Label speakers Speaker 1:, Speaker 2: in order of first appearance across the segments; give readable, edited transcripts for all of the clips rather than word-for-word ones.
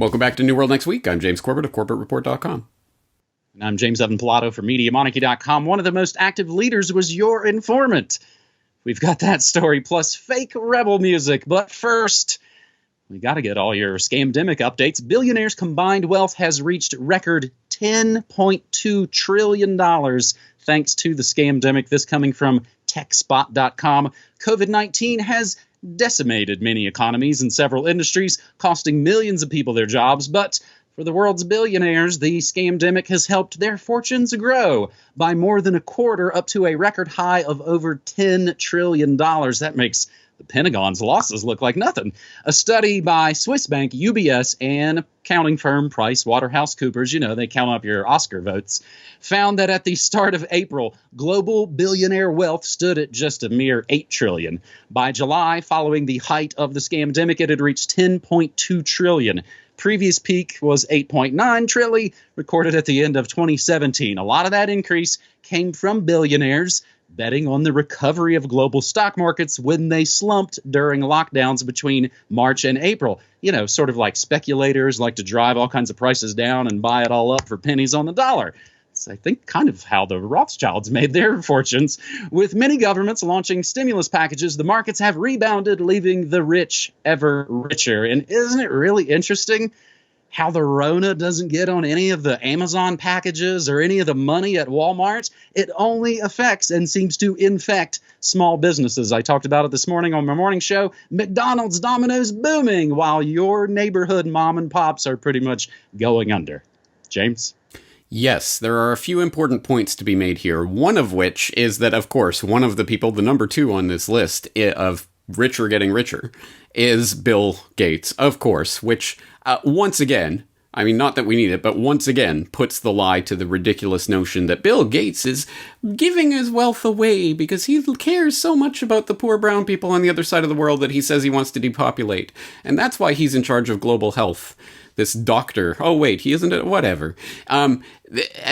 Speaker 1: Welcome back to New World Next Week. I'm James Corbett of CorbettReport.com.
Speaker 2: And I'm James Evan Pilato from MediaMonarchy.com. One of the most active leaders was your informant. We've got that story plus fake rebel music. But first, we got to get all your scamdemic updates. Billionaires' combined wealth has reached record $10.2 trillion thanks to the scamdemic. This coming from TechSpot.com. COVID-19 has decimated many economies and several industries, costing millions of people their jobs. But for the world's billionaires, the scamdemic has helped their fortunes grow by more than a quarter, up to a record high of over $10 trillion. That makes the Pentagon's losses look like nothing. A study by Swiss bank UBS and accounting firm PricewaterhouseCoopers, they count up your Oscar votes, found that at the start of April, global billionaire wealth stood at just a mere $8 trillion. By July, following the height of the scamdemic, it had reached $10.2 trillion. Previous peak was $8.9 trillion, recorded at the end of 2017. A lot of that increase came from billionaires betting on the recovery of global stock markets when they slumped during lockdowns between March and April. Sort of like speculators like to drive all kinds of prices down and buy it all up for pennies on the dollar. It's, I think, kind of how the Rothschilds made their fortunes. With many governments launching stimulus packages, the markets have rebounded, leaving the rich ever richer. And isn't it really interesting how the Rona doesn't get on any of the Amazon packages or any of the money at Walmart? It only affects and seems to infect small businesses. I talked about it this morning on my morning show. McDonald's, Domino's booming, while your neighborhood mom and pops are pretty much going under. James?
Speaker 1: Yes, there are a few important points to be made here. One of which is that, of course, one of the people, the number 2 on this list of richer getting richer, is Bill Gates, of course, which once again, I mean, not that we need it, but once again puts the lie to the ridiculous notion that Bill Gates is giving his wealth away because he cares so much about the poor brown people on the other side of the world that he says he wants to depopulate. And that's why he's in charge of global health. This doctor. Oh, wait, he isn't. Whatever.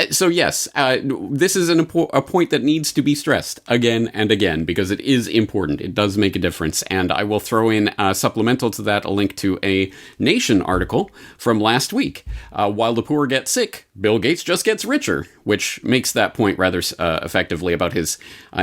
Speaker 1: So, yes, this is a point that needs to be stressed again and again because it is important. It does make a difference. And I will throw in supplemental to that a link to a Nation article from last week. While the poor get sick, Bill Gates just gets richer, which makes that point rather effectively about his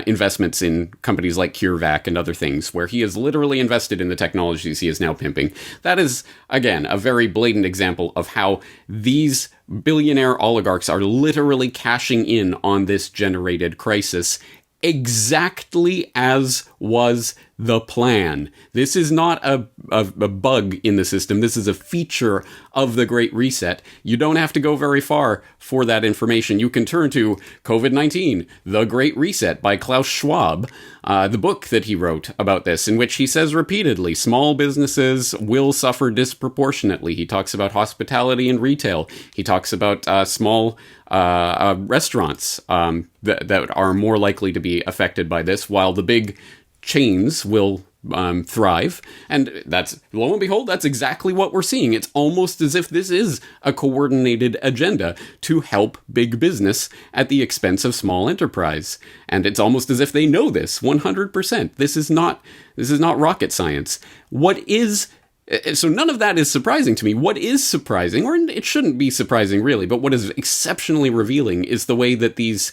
Speaker 1: investments in companies like CureVac and other things, where he is literally invested in the technologies he is now pimping. That is, again, a very blatant example of how these billionaire oligarchs are literally cashing in on this generated crisis exactly as was the plan. This is not a bug in the system. This is a feature of the Great Reset. You don't have to go very far for that information. You can turn to COVID-19, The Great Reset by Klaus Schwab, the book that he wrote about this, in which he says repeatedly, small businesses will suffer disproportionately. He talks about hospitality and retail. He talks about small restaurants that are more likely to be affected by this, while the big chains will thrive. And that's, lo and behold, that's exactly what we're seeing. It's almost as if this is a coordinated agenda to help big business at the expense of small enterprise. And it's almost as if they know this 100%. This is not rocket science. So none of that is surprising to me. What is surprising, or it shouldn't be surprising really, but what is exceptionally revealing is the way that these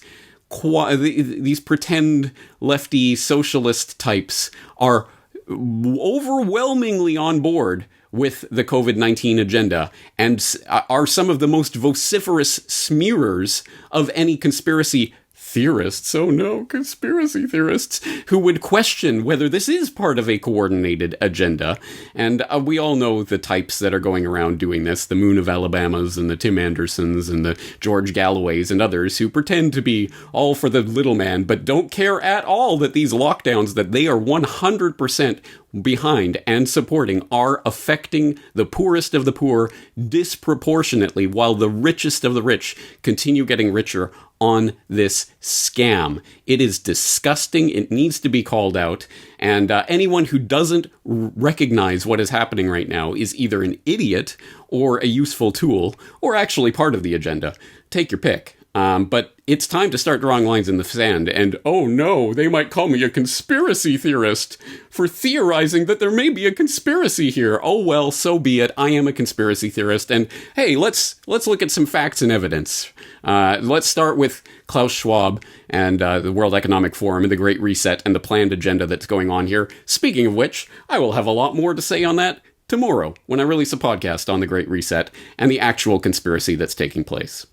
Speaker 1: pretend lefty socialist types are overwhelmingly on board with the COVID-19 agenda and are some of the most vociferous smearers of any conspiracy theorists, oh no, conspiracy theorists, who would question whether this is part of a coordinated agenda. And we all know the types that are going around doing this, the Moon of Alabamas and the Tim Andersons and the George Galloways and others who pretend to be all for the little man, but don't care at all that these lockdowns that they are 100% behind and supporting are affecting the poorest of the poor disproportionately, while the richest of the rich continue getting richer on this scam. It is disgusting. It needs to be called out. And anyone who doesn't recognize what is happening right now is either an idiot or a useful tool or actually part of the agenda. Take your pick. But it's time to start drawing lines in the sand. And, oh no, they might call me a conspiracy theorist for theorizing that there may be a conspiracy here. Oh well, so be it. I am a conspiracy theorist. And hey, let's look at some facts and evidence. Let's start with Klaus Schwab and the World Economic Forum and the Great Reset and the planned agenda that's going on here. Speaking of which, I will have a lot more to say on that tomorrow when I release a podcast on the Great Reset and the actual conspiracy that's taking place.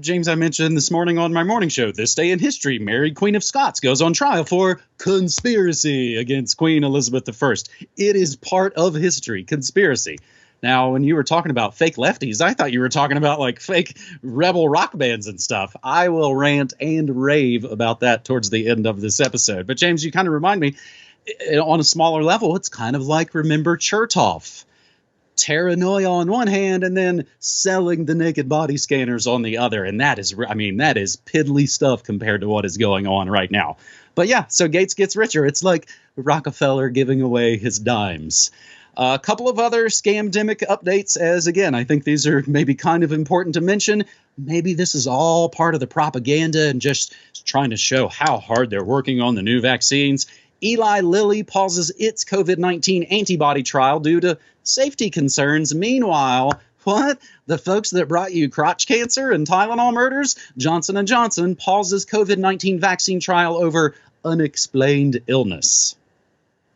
Speaker 2: James, I mentioned this morning on my morning show, this day in history, Mary, Queen of Scots, goes on trial for conspiracy against Queen Elizabeth I. It is part of history, conspiracy. Now, when you were talking about fake lefties, I thought you were talking about like fake rebel rock bands and stuff. I will rant and rave about that towards the end of this episode. But James, you kind of remind me, on a smaller level, it's kind of like, remember Chertoff? Paranoia on one hand and then selling the naked body scanners on the other. And that is piddly stuff compared to what is going on right now. But yeah, so Gates gets richer. It's like Rockefeller giving away his dimes. A couple of other scamdemic updates, as again, I think these are maybe kind of important to mention. Maybe this is all part of the propaganda and just trying to show how hard they're working on the new vaccines. Eli Lilly pauses its COVID-19 antibody trial due to safety concerns. Meanwhile, what? The folks that brought you crotch cancer and Tylenol murders? Johnson & Johnson pauses COVID-19 vaccine trial over unexplained illness.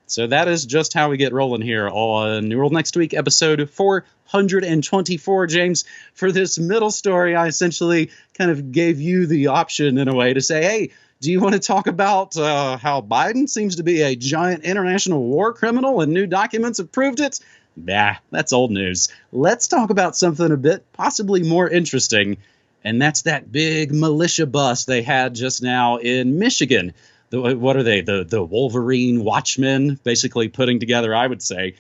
Speaker 2: So that is just how we get rolling here on New World Next Week, episode 424. James, for this middle story, I essentially kind of gave you the option in a way to say, hey, do you want to talk about how Biden seems to be a giant international war criminal and new documents have proved it? Nah, that's old news. Let's talk about something a bit possibly more interesting, and that's that big militia bust they had just now in Michigan. What are they? The Wolverine Watchmen, basically putting together, I would say,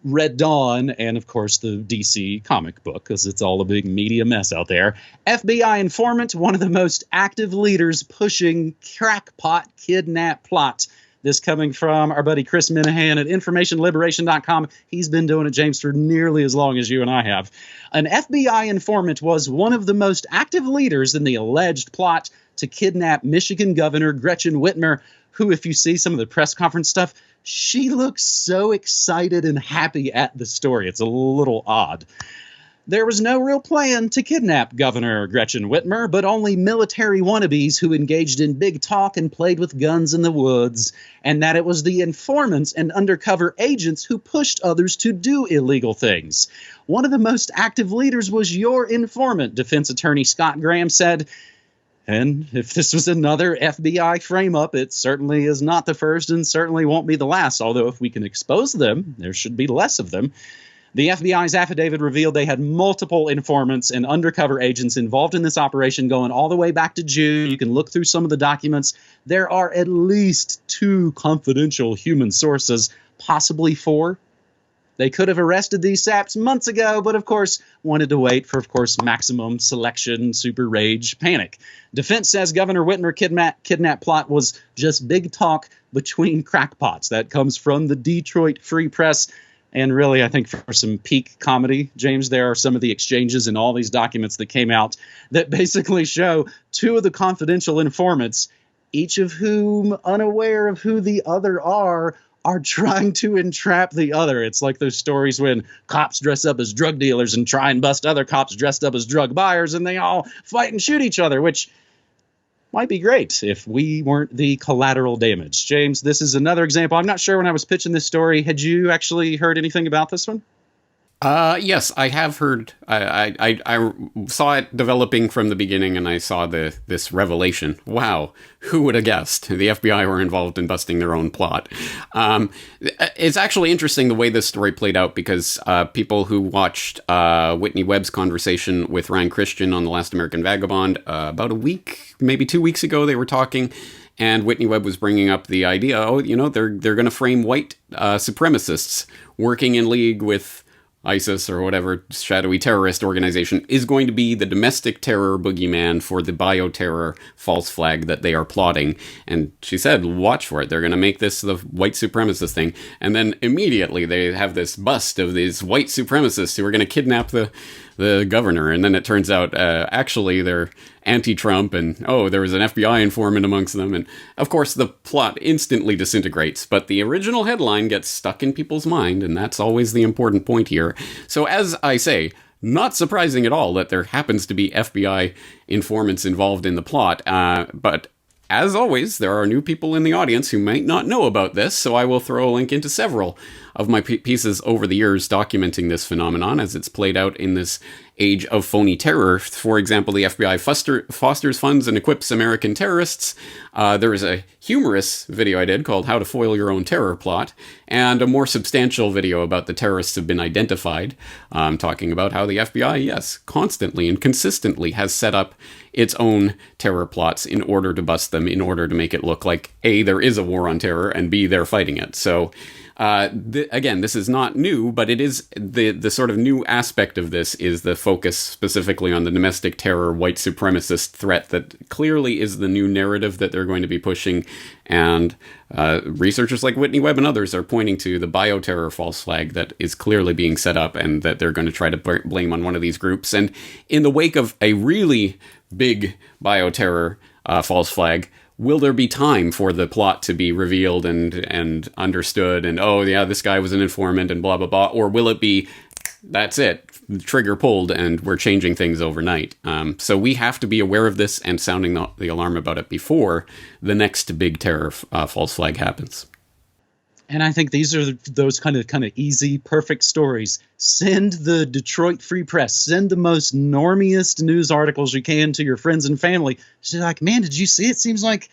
Speaker 2: Red Dawn, and of course the DC comic book, because it's all a big media mess out there. FBI informant, one of the most active leaders pushing Crackpot kidnap plot. This coming from our buddy Chris Minahan at informationliberation.com. He's been doing it, James, for nearly as long as you and I have. An FBI informant was one of the most active leaders in the alleged plot to kidnap Michigan Governor Gretchen Whitmer, who, if you see some of the press conference stuff, she looks so excited and happy at the story. It's a little odd. There was no real plan to kidnap Governor Gretchen Whitmer, but only military wannabes who engaged in big talk and played with guns in the woods, and that it was the informants and undercover agents who pushed others to do illegal things. One of the most active leaders was your informant, defense attorney Scott Graham said. And if this was another FBI frame-up, it certainly is not the first and certainly won't be the last, although if we can expose them, there should be less of them. The FBI's affidavit revealed they had multiple informants and undercover agents involved in this operation going all the way back to June. You can look through some of the documents. There are at least 2 confidential human sources, possibly 4. They could have arrested these saps months ago, but of course wanted to wait for, of course, maximum selection, super rage, panic. Defense says Governor Whitmer kidnap plot was just big talk between crackpots. That comes from the Detroit Free Press. And really, I think for some peak comedy, James, there are some of the exchanges in all these documents that came out that basically show 2 of the confidential informants, each of whom unaware of who the other are trying to entrap the other. It's like those stories when cops dress up as drug dealers and try and bust other cops dressed up as drug buyers, and they all fight and shoot each other, which might be great if we weren't the collateral damage. James, this is another example. I'm not sure when I was pitching this story. Had you actually heard anything about this one?
Speaker 1: Yes, I have heard. I saw it developing from the beginning, and I saw this revelation. Wow, who would have guessed the FBI were involved in busting their own plot? It's actually interesting the way this story played out, because people who watched Whitney Webb's conversation with Ryan Christian on The Last American Vagabond about a week, maybe 2 weeks ago, they were talking. And Whitney Webb was bringing up the idea, they're going to frame white supremacists working in league with ISIS or whatever shadowy terrorist organization is going to be the domestic terror boogeyman for the bioterror false flag that they are plotting. And she said, watch for it. They're going to make this the white supremacist thing. And then immediately they have this bust of these white supremacists who are going to kidnap the the governor. And then it turns out, actually, they're anti-Trump, and, oh, there was an FBI informant amongst them. And, of course, the plot instantly disintegrates, but the original headline gets stuck in people's mind, and that's always the important point here. So, as I say, not surprising at all that there happens to be FBI informants involved in the plot, but as always, there are new people in the audience who might not know about this, so I will throw a link into several of my pieces over the years documenting this phenomenon as it's played out in this age of phony terror. For example, the FBI fosters, funds, and equips American terrorists. There is a humorous video I did called How to Foil Your Own Terror Plot, and a more substantial video about the terrorists have been identified, talking about how the FBI, yes, constantly and consistently has set up its own terror plots in order to bust them, in order to make it look like, A, there is a war on terror, and B, they're fighting it. So, again, this is not new, but it is the sort of new aspect of this is the focus specifically on the domestic terror, white supremacist threat that clearly is the new narrative that they're going to be pushing. And researchers like Whitney Webb and others are pointing to the bioterror false flag that is clearly being set up, and that they're going to try to blame on one of these groups. And in the wake of a really big bioterror false flag, will there be time for the plot to be revealed and understood, and, oh, yeah, this guy was an informant and blah, blah, blah? Or will it be, that's it, trigger pulled, and we're changing things overnight? So we have to be aware of this and sounding the alarm about it before the next big terror false flag happens.
Speaker 2: And I think these are those kind of easy, perfect stories. Send the Detroit Free Press, send the most normiest news articles you can to your friends and family. She's like, man, did you see it? Seems like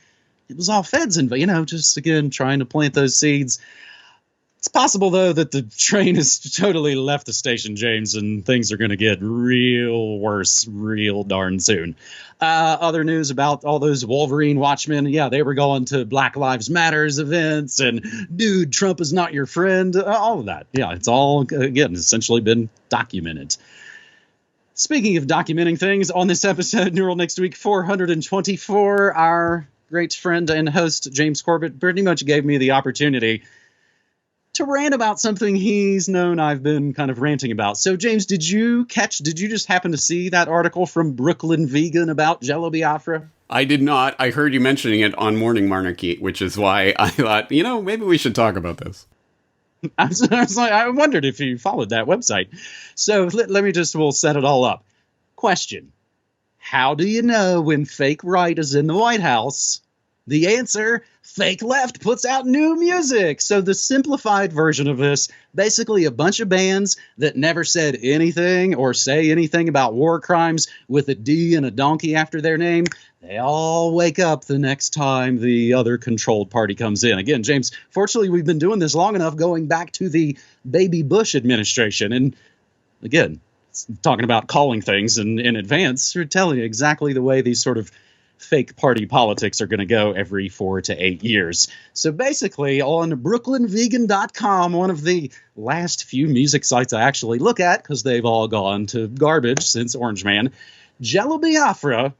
Speaker 2: it was all feds, and just again trying to plant those seeds. It's possible, though, that the train has totally left the station, James, and things are going to get real worse real darn soon. Other news about all those Wolverine Watchmen. Yeah, they were going to Black Lives Matters events, and, dude, Trump is not your friend. All of that. Yeah, it's all, again, essentially been documented. Speaking of documenting things, on this episode, Neural Next Week 424, our great friend and host, James Corbett, pretty much gave me the opportunity to rant about something he's known I've been kind of ranting about. So, James, did you just happen to see that article from Brooklyn Vegan about Jello Biafra?
Speaker 1: I did not. I heard you mentioning it on Morning Monarchy, which is why I thought, maybe we should talk about this.
Speaker 2: I wondered if you followed that website. So we'll set it all up. Question: how do you know when fake right is in the White House? The answer: fake left puts out new music. So the simplified version of this, basically a bunch of bands that never said anything or say anything about war crimes with a D and a donkey after their name, they all wake up the next time the other controlled party comes in. Again, James, fortunately, we've been doing this long enough, going back to the Baby Bush administration. And again, talking about calling things in advance, you're telling you exactly the way these sort of fake party politics are going to go every 4 to 8 years. So basically, on brooklynvegan.com, one of the last few music sites I actually look at, because they've all gone to garbage since Orange Man, Jello Biafra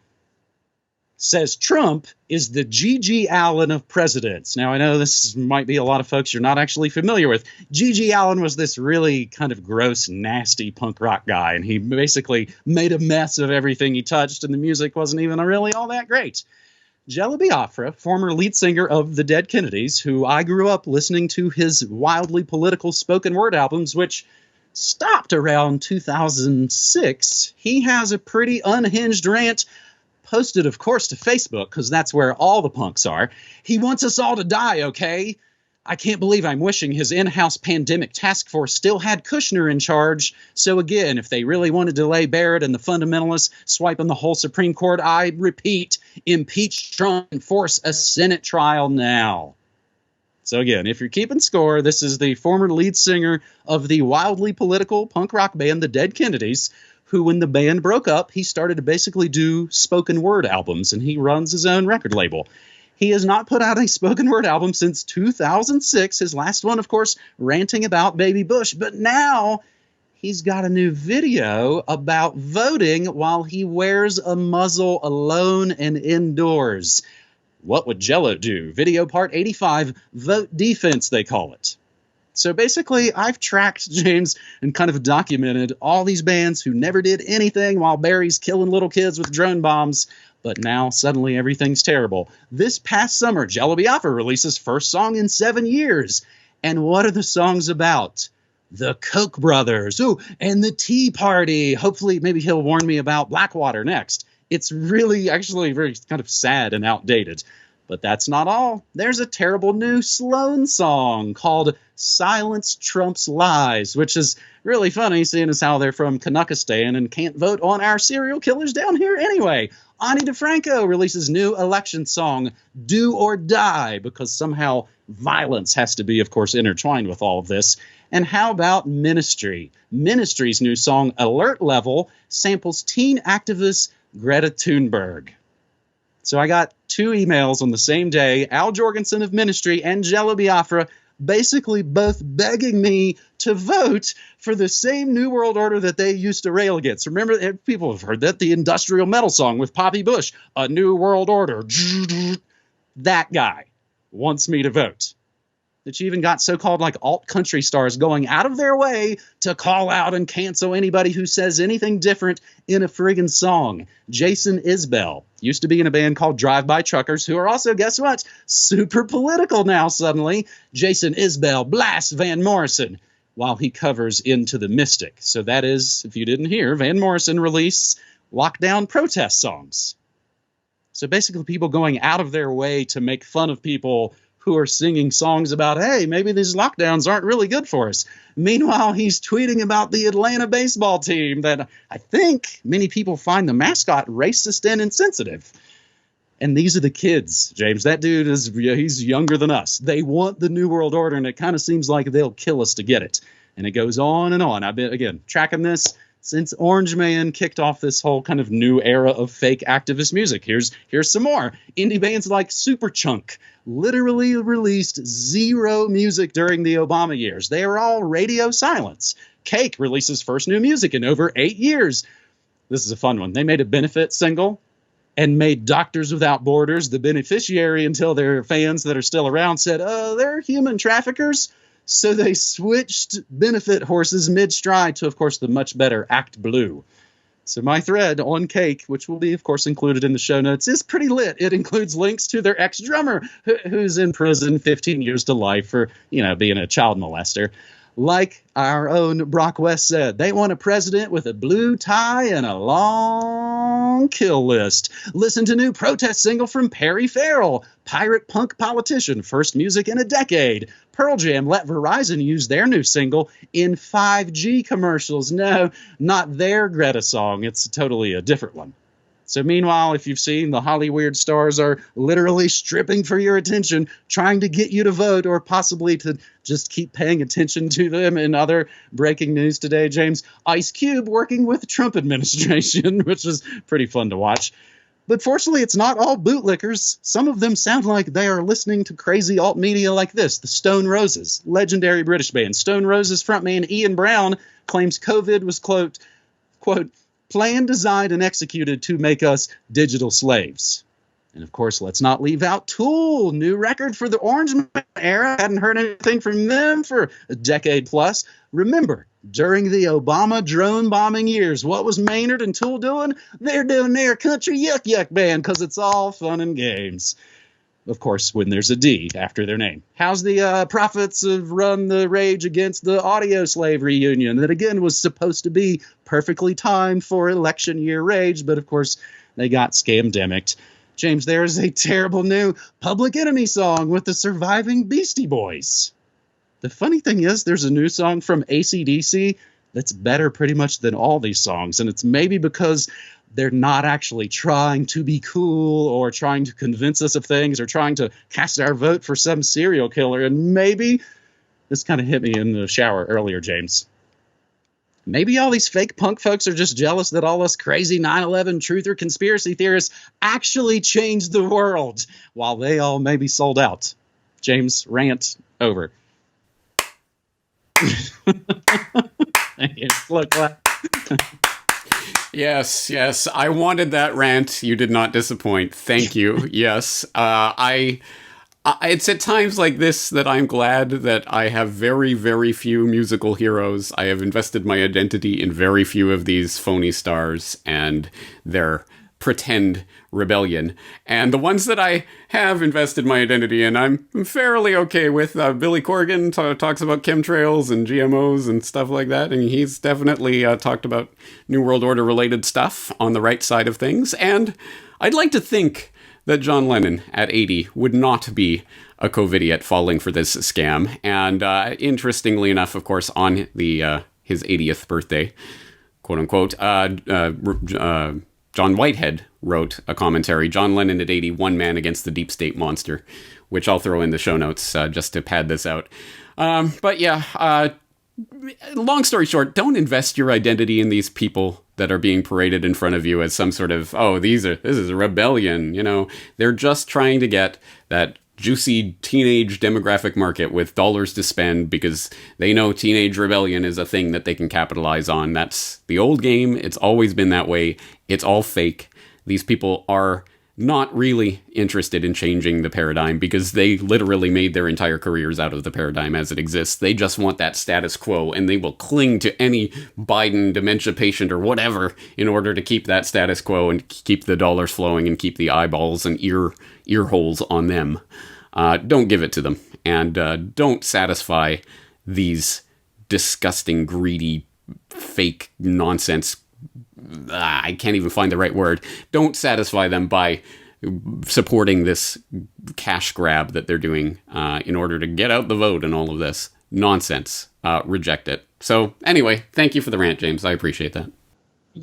Speaker 2: says Trump is the G.G. Allen of presidents. Now, I know this might be a lot of folks you're not actually familiar with. G.G. Allen was this really kind of gross, nasty punk rock guy, and he basically made a mess of everything he touched, and the music wasn't even really all that great. Jello Biafra, former lead singer of the Dead Kennedys, who I grew up listening to his wildly political spoken word albums, which stopped around 2006, he has a pretty unhinged rant posted, of course, to Facebook, because that's where all the punks are. He wants us all to die, okay? I can't believe I'm wishing his in-house pandemic task force still had Kushner in charge. So again, if they really want to delay Barrett and the fundamentalists swiping the whole Supreme Court, I repeat, impeach Trump and force a Senate trial now. So again, if you're keeping score, this is the former lead singer of the wildly political punk rock band, the Dead Kennedys, who, when the band broke up, he started to basically do spoken word albums, and he runs his own record label. He has not put out a spoken word album since 2006. His last one, of course, ranting about Baby Bush. But now he's got a new video about voting while he wears a muzzle alone and indoors. What would Jello do? Video part 85, vote defense, they call it. So basically, I've tracked, James, and kind of documented all these bands who never did anything while Barry's killing little kids with drone bombs, but now suddenly everything's terrible. This past summer, Jello Biafra releases first song in 7 years. And what are the songs about? The Koch brothers. Ooh, and the Tea Party. Hopefully, maybe he'll warn me about Blackwater next. It's really actually very kind of sad and outdated. But that's not all. There's a terrible new Sloan song called Silence Trumps Lies, which is really funny, seeing as how they're from Canuckistan and can't vote on our serial killers down here anyway. Ani DiFranco releases new election song, Do or Die, because somehow violence has to be, of course, intertwined with all of this. And how about Ministry? Ministry's new song, Alert Level, samples teen activist Greta Thunberg. So I got 2 emails on the same day, Al Jorgensen of Ministry and Jello Biafra, basically both begging me to vote for the same New World Order that they used to rail against. Remember, people have heard that, the industrial metal song with Poppy Bush, A New World Order. That guy wants me to vote. That you even got so-called like alt country stars going out of their way to call out and cancel anybody who says anything different in a friggin' song. Jason Isbell used to be in a band called Drive-By Truckers, who are also, guess what, super political now suddenly. Jason Isbell blasts Van Morrison while he covers Into the Mystic. So that is, if you didn't hear, Van Morrison released lockdown protest songs. So basically people going out of their way to make fun of people who are singing songs about, hey, maybe these lockdowns aren't really good for us. Meanwhile, he's tweeting about the Atlanta baseball team that I think many people find the mascot racist and insensitive. And these are the kids, James. That dude he's younger than us. They want the New World Order, and it kind of seems like they'll kill us to get it. And it goes on and on. I've been, again, tracking this since Orange Man kicked off this whole kind of new era of fake activist music. Here's some more. Indie bands like Superchunk literally released 0 music during the Obama years. They are all radio silence. Cake releases first new music in over 8 years. This is a fun one. They made a benefit single and made Doctors Without Borders the beneficiary until their fans that are still around said, they're human traffickers. So they switched benefit horses mid-stride to, of course, the much better Act Blue. So my thread on Cake, which will be, of course, included in the show notes, is pretty lit. It includes links to their ex-drummer, who's in prison 15 years to life for, being a child molester. Like our own Brock West said, they want a president with a blue tie and a long kill list. Listen to new protest single from Perry Farrell, pirate punk politician, first music in a decade. Pearl Jam let Verizon use their new single in 5G commercials. No, not their Greta song. It's totally a different one. So meanwhile, if you've seen, the Hollywood stars are literally stripping for your attention, trying to get you to vote or possibly to just keep paying attention to them. In other breaking news today, James, Ice Cube working with the Trump administration, which is pretty fun to watch. But fortunately, it's not all bootlickers. Some of them sound like they are listening to crazy alt media like this. The Stone Roses, legendary British band. Stone Roses frontman Ian Brown claims COVID was, quote, planned, designed, and executed to make us digital slaves. And of course, let's not leave out Tool. New record for the Orange Man era. Hadn't heard anything from them for a decade plus. Remember, during the Obama drone bombing years, what was Maynard and Tool doing? They're doing their country yuck yuck band because it's all fun and games. Of course, when there's a D after their name. How's the Prophets of Run the Rage Against the Audio Slave reunion that, again, was supposed to be perfectly timed for election year rage, but of course, they got scamdemicked. James, there's a terrible new Public Enemy song with the surviving Beastie Boys. The funny thing is, there's a new song from AC/DC that's better pretty much than all these songs, and it's maybe because they're not actually trying to be cool or trying to convince us of things or trying to cast our vote for some serial killer. And maybe, this kind of hit me in the shower earlier, James, maybe all these fake punk folks are just jealous that all us crazy 9/11 truther conspiracy theorists actually changed the world while they all maybe sold out. James, rant over. Thank you. Slow clap.
Speaker 1: Yes. I wanted that rant. You did not disappoint. Thank you. Yes. It's at times like this that I'm glad that I have very, very few musical heroes. I have invested my identity in very few of these phony stars and their pretend rebellion. And the ones that I have invested my identity in, I'm fairly okay with. Billy Corgan talks about chemtrails and GMOs and stuff like that, and he's definitely talked about New World Order related stuff on the right side of things. And I'd like to think that John Lennon at 80 would not be a COVIDiot falling for this scam. And interestingly enough, of course, on the his 80th birthday, quote unquote, John Whitehead wrote a commentary, John Lennon at 80, One Man Against the Deep State Monster, which I'll throw in the show notes just to pad this out. But yeah, long story short, don't invest your identity in these people that are being paraded in front of you as some sort of, this is a rebellion. You know, they're just trying to get that juicy teenage demographic market with dollars to spend because they know teenage rebellion is a thing that they can capitalize on. That's the old game. It's always been that way. It's all fake. These people are not really interested in changing the paradigm because they literally made their entire careers out of the paradigm as it exists. They just want that status quo, and they will cling to any Biden dementia patient or whatever in order to keep that status quo and keep the dollars flowing and keep the eyeballs and ear holes on them. Don't give it to them, and don't satisfy these disgusting, greedy, fake nonsense. I can't even find the right word. Don't satisfy them by supporting this cash grab that they're doing in order to get out the vote and all of this nonsense. Reject it. So anyway, thank you for the rant, James. I appreciate that.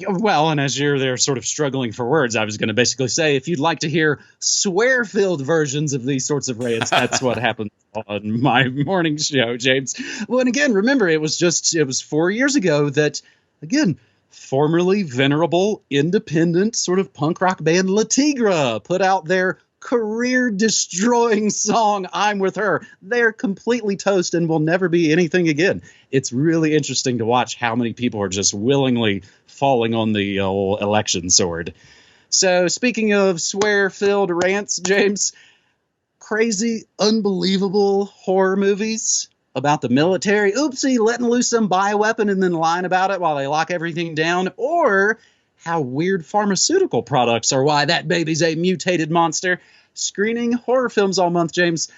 Speaker 2: Well, and as you're there sort of struggling for words, I was going to basically say, if you'd like to hear swear-filled versions of these sorts of rants, that's what happens on my morning show, James. Well, and again, remember, it was 4 years ago that, again, formerly venerable, independent sort of punk rock band La Tigra put out their career-destroying song, I'm With Her. They're completely toast and will never be anything again. It's really interesting to watch how many people are just willingly falling on the election sword. So speaking of swear-filled rants, James, crazy, unbelievable horror movies about the military, oopsie, letting loose some bioweapon and then lying about it while they lock everything down, or how weird pharmaceutical products are why that baby's a mutated monster. Screening horror films all month, James,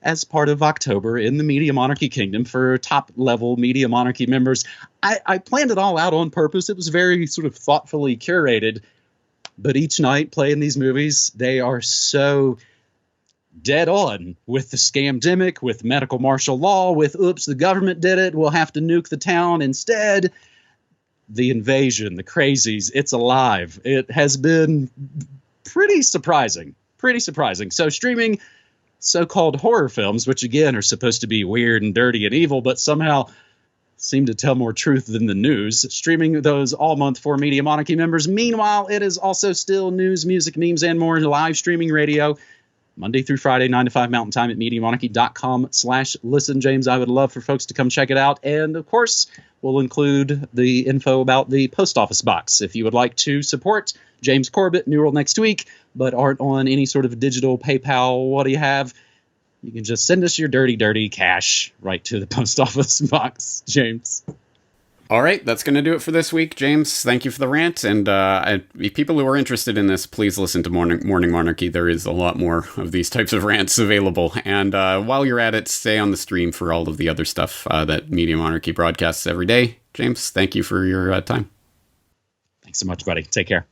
Speaker 2: as part of October in the Media Monarchy Kingdom for top-level Media Monarchy members. I planned it all out on purpose. It was very sort of thoughtfully curated. But each night playing these movies, they are so dead on with the scamdemic, with medical martial law, with oops, the government did it, we'll have to nuke the town instead. The invasion, the crazies, it's alive. It has been pretty surprising. So streaming so-called horror films, which again are supposed to be weird and dirty and evil, but somehow seem to tell more truth than the news. Streaming those all month for Media Monarchy members. Meanwhile, it is also still news, music, memes, and more live streaming radio. Monday through Friday, 9 to 5 Mountain Time at MediaMonarchy.com/listen. James, I would love for folks to come check it out. And, of course, we'll include the info about the post office box. If you would like to support James Corbett, New World next week, but aren't on any sort of digital PayPal, what do you have? You can just send us your dirty, dirty cash right to the post office box, James.
Speaker 1: All right, that's going to do it for this week, James. Thank you for the rant. And people who are interested in this, please listen to Morning Monarchy. There is a lot more of these types of rants available. And while you're at it, stay on the stream for all of the other stuff that Media Monarchy broadcasts every day. James, thank you for your time.
Speaker 2: Thanks so much, buddy. Take care.